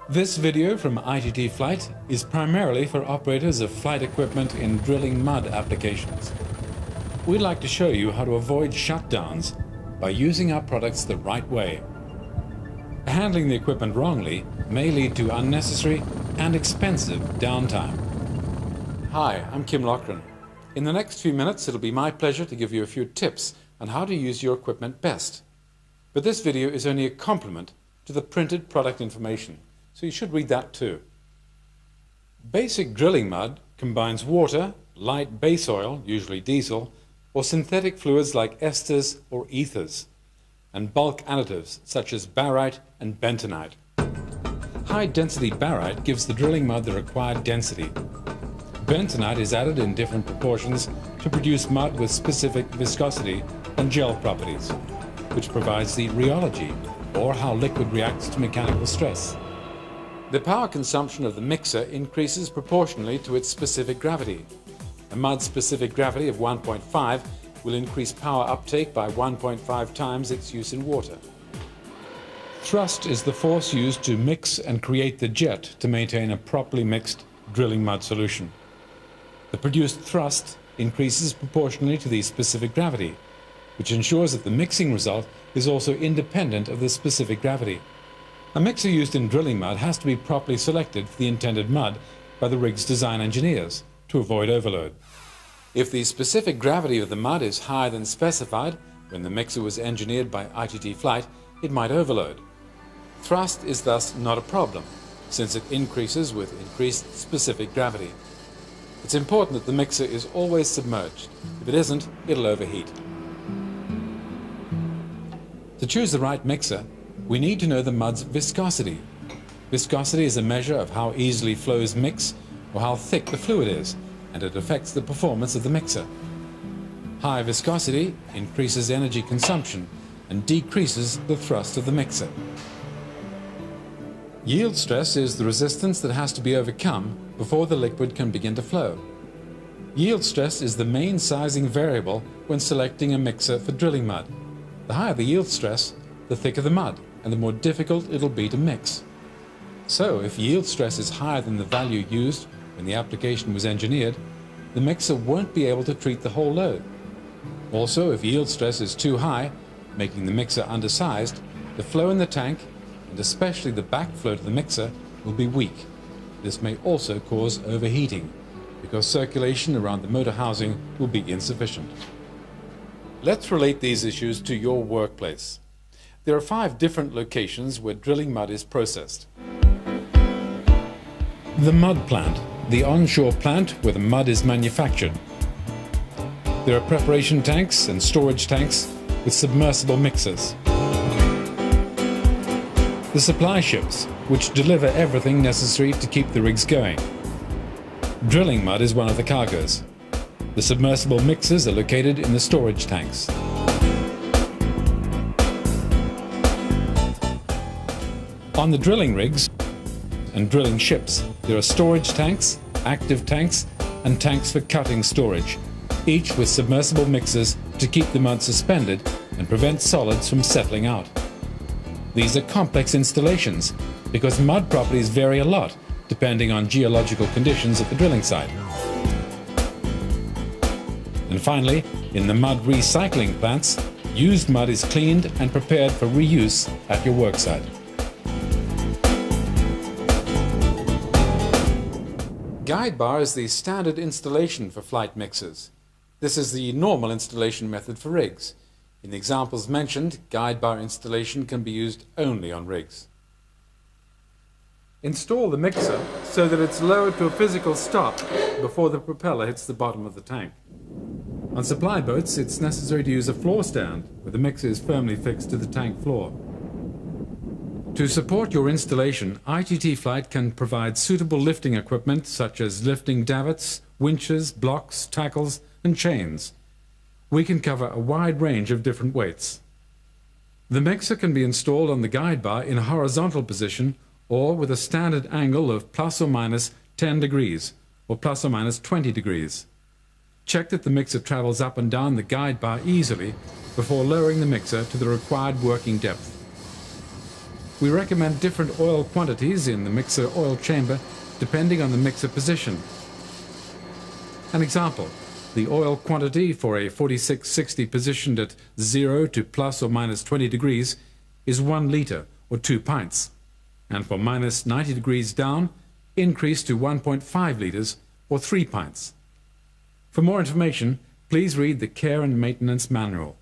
This video from ITT Flygt is primarily for operators of flight equipment in drilling mud applications. We'd like to show you how to avoid shutdowns by using our products the right way. Handling the equipment wrongly may lead to unnecessary and expensive downtime. Hi, I'm Kim Loughran. In the next few minutes, it'll be my pleasure to give you a few tips on how to use your equipment best. But this video is only a complement to the printed product information, so you should read that too. Basic drilling mud combines water, light base oil, usually diesel, or synthetic fluids like esters or ethers, and bulk additives such as barite and bentonite. High-density barite gives the drilling mud the required density. Bentonite is added in different proportions to produce mud with specific viscosity and gel properties, which provides the rheology, or how liquid reacts to mechanical stress. The power consumption of the mixer increases proportionally to its specific gravity. A mud's specific gravity of 1.5 will increase power uptake by 1.5 times its use in water. Thrust is the force used to mix and create the jet to maintain a properly mixed drilling mud solution. The produced thrust increases proportionally to the specific gravity, which ensures that the mixing result is also independent of the specific gravity. A mixer used in drilling mud has to be properly selected for the intended mud by the rig's design engineers to avoid overload. If the specific gravity of the mud is higher than specified when the mixer was engineered by ITT Flygt, it might overload. Thrust is thus not a problem, since it increases with increased specific gravity. It's important that the mixer is always submerged. If it isn't, it'll overheat. To choose the right mixer, we need to know the mud's viscosity. Viscosity is a measure of how easily flows mix or how thick the fluid is, and it affects the performance of the mixer. High viscosity increases energy consumption and decreases the thrust of the mixer. Yield stress is the resistance that has to be overcome before the liquid can begin to flow. Yield stress is the main sizing variable when selecting a mixer for drilling mud. The higher the yield stress, the thicker the mud, and the more difficult it'll be to mix. So, if yield stress is higher than the value used when the application was engineered, the mixer won't be able to treat the whole load. Also, if yield stress is too high, making the mixer undersized, the flow in the tank, and especially the backflow to the mixer, will be weak. This may also cause overheating, because circulation around the motor housing will be insufficient. Let's relate these issues to your workplace. There are 5 different locations where drilling mud is processed. The mud plant, the onshore plant where the mud is manufactured. There are preparation tanks and storage tanks with submersible mixers. The supply ships, which deliver everything necessary to keep the rigs going. Drilling mud is one of the cargoes. The submersible mixers are located in the storage tanks. On the drilling rigs and drilling ships, there are storage tanks, active tanks, and tanks for cutting storage, each with submersible mixers to keep the mud suspended and prevent solids from settling out. These are complex installations because mud properties vary a lot depending on geological conditions at the drilling site. And finally, in the mud recycling plants, used mud is cleaned and prepared for reuse at your worksite. Guide bar is the standard installation for Flygt mixers. This is the normal installation method for rigs. In the examples mentioned, guide bar installation can be used only on rigs. Install the mixer so that it's lowered to a physical stop before the propeller hits the bottom of the tank. On supply boats, it's necessary to use a floor stand where the mixer is firmly fixed to the tank floor. To support your installation, ITT Flygt can provide suitable lifting equipment such as lifting davits, winches, blocks, tackles, and chains. We can cover a wide range of different weights. The mixer can be installed on the guide bar in a horizontal position or with a standard angle of plus or minus 10 degrees or plus or minus 20 degrees. Check that the mixer travels up and down the guide bar easily before lowering the mixer to the required working depth. We recommend different oil quantities in the mixer oil chamber depending on the mixer position. An example, the oil quantity for a 4660 positioned at 0 to plus or minus 20 degrees is 1 litre or 2 pints, and for minus 90 degrees down, increase to 1.5 litres or 3 pints. For more information, please read the Care and Maintenance Manual.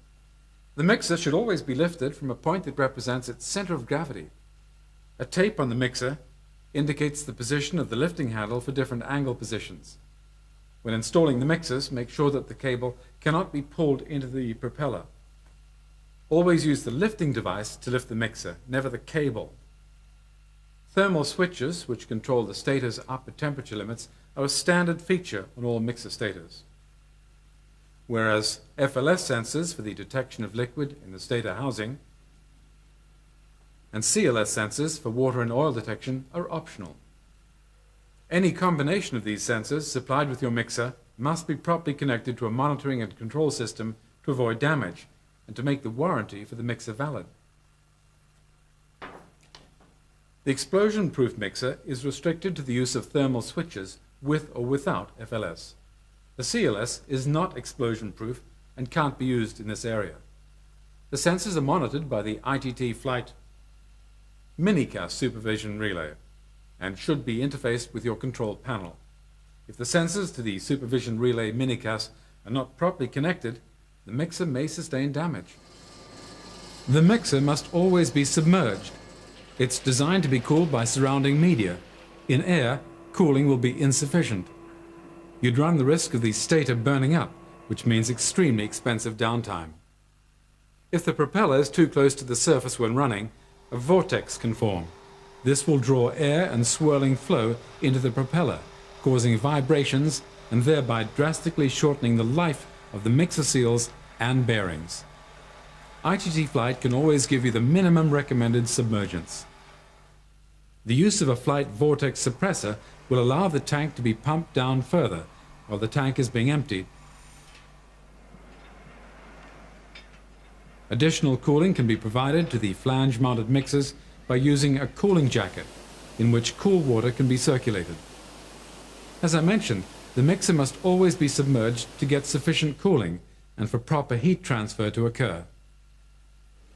The mixer should always be lifted from a point that represents its centre of gravity. A tape on the mixer indicates the position of the lifting handle for different angle positions. When installing the mixers, make sure that the cable cannot be pulled into the propeller. Always use the lifting device to lift the mixer, never the cable. Thermal switches, which control the stator's upper temperature limits, are a standard feature on all mixer stators. Whereas FLS sensors for the detection of liquid in the stator housing and CLS sensors for water and oil detection are optional. Any combination of these sensors supplied with your mixer must be properly connected to a monitoring and control system to avoid damage and to make the warranty for the mixer valid. The explosion-proof mixer is restricted to the use of thermal switches with or without FLS. The CLS is not explosion-proof and can't be used in this area. The sensors are monitored by the ITT Flygt minicast supervision relay and should be interfaced with your control panel. If the sensors to the supervision relay minicast are not properly connected, the mixer may sustain damage. The mixer must always be submerged. It's designed to be cooled by surrounding media. In air, cooling will be insufficient. You'd run the risk of the stator burning up, which means extremely expensive downtime. If the propeller is too close to the surface when running, a vortex can form. This will draw air and swirling flow into the propeller, causing vibrations and thereby drastically shortening the life of the mixer seals and bearings. ITT Flygt can always give you the minimum recommended submergence. The use of a Flygt vortex suppressor will allow the tank to be pumped down further while the tank is being emptied. Additional cooling can be provided to the flange-mounted mixers by using a cooling jacket in which cool water can be circulated. As I mentioned, the mixer must always be submerged to get sufficient cooling and for proper heat transfer to occur.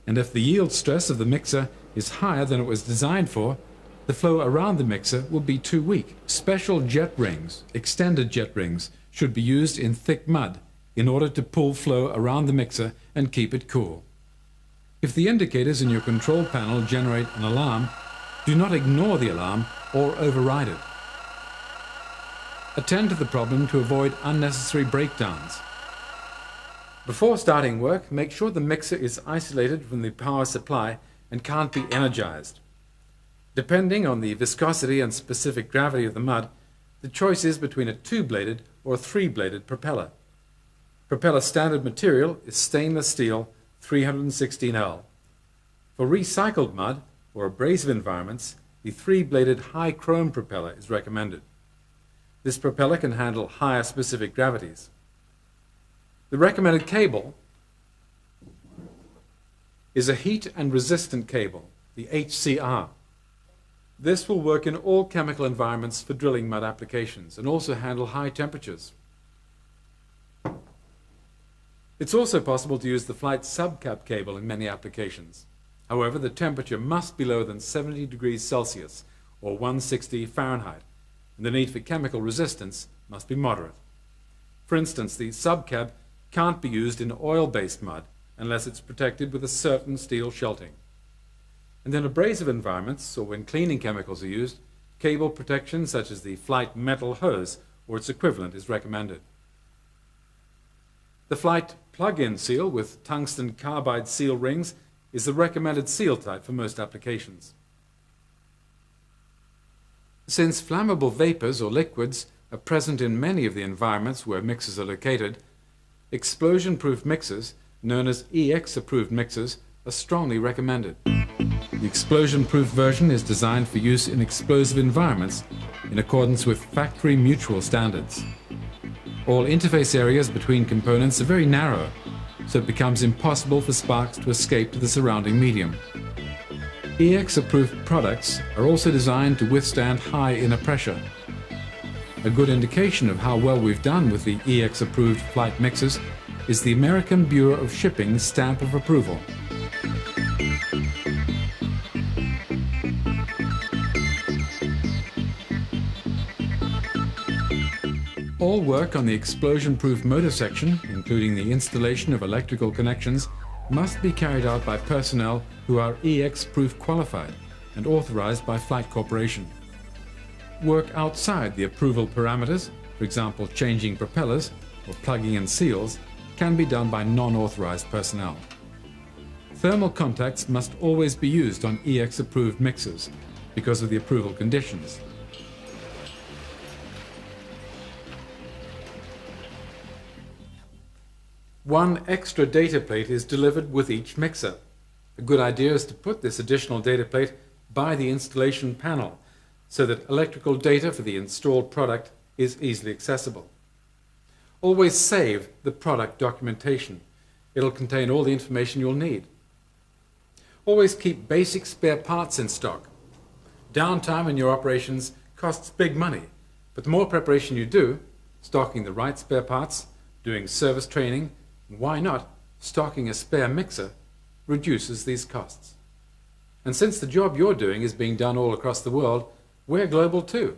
And if the yield stress of the mixer is higher than it was designed for, the flow around the mixer will be too weak. Special jet rings, extended jet rings, should be used in thick mud in order to pull flow around the mixer and keep it cool. If the indicators in your control panel generate an alarm, do not ignore the alarm or override it. Attend to the problem to avoid unnecessary breakdowns. Before starting work, make sure the mixer is isolated from the power supply and can't be energized. Depending on the viscosity and specific gravity of the mud, the choice is between a 2-bladed or a 3-bladed propeller. Propeller standard material is stainless steel 316L. For recycled mud or abrasive environments, the 3-bladed high chrome propeller is recommended. This propeller can handle higher specific gravities. The recommended cable is a heat and resistant cable, the HCR. This will work in all chemical environments for drilling mud applications and also handle high temperatures. It's also possible to use the Flygt subcap cable in many applications. However, the temperature must be lower than 70 degrees Celsius or 160 Fahrenheit, and the need for chemical resistance must be moderate. For instance, the subcap can't be used in oil-based mud unless it's protected with a certain steel shelting. And in abrasive environments, or when cleaning chemicals are used, cable protection such as the Flygt metal hose or its equivalent is recommended. The Flygt plug-in seal with tungsten carbide seal rings is the recommended seal type for most applications. Since flammable vapors or liquids are present in many of the environments where mixers are located, explosion-proof mixers, known as EX-approved mixers, are strongly recommended. The explosion-proof version is designed for use in explosive environments in accordance with factory mutual standards. All interface areas between components are very narrow, so it becomes impossible for sparks to escape to the surrounding medium. EX-approved products are also designed to withstand high inner pressure. A good indication of how well we've done with the EX-approved flight mixers is the American Bureau of Shipping's stamp of approval. All work on the explosion-proof motor section, including the installation of electrical connections, must be carried out by personnel who are EX-proof qualified and authorized by Flygt Corporation. Work outside the approval parameters, for example changing propellers or plugging in seals, can be done by non-authorized personnel. Thermal contacts must always be used on EX-approved mixers because of the approval conditions. One extra data plate is delivered with each mixer. A good idea is to put this additional data plate by the installation panel so that electrical data for the installed product is easily accessible. Always save the product documentation. It'll contain all the information you'll need. Always keep basic spare parts in stock. Downtime in your operations costs big money, but the more preparation you do, stocking the right spare parts, doing service training, why not stocking a spare mixer, reduces these costs. And since the job you're doing is being done all across the world, we're global too.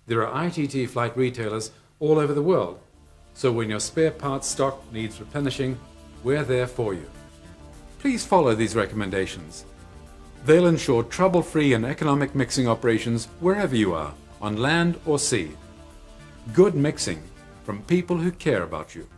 There are ITT Flygt retailers all over the world, so when your spare parts stock needs replenishing, we're there for you. Please follow these recommendations. They'll ensure trouble-free and economic mixing operations wherever you are, on land or sea. Good mixing from people who care about you.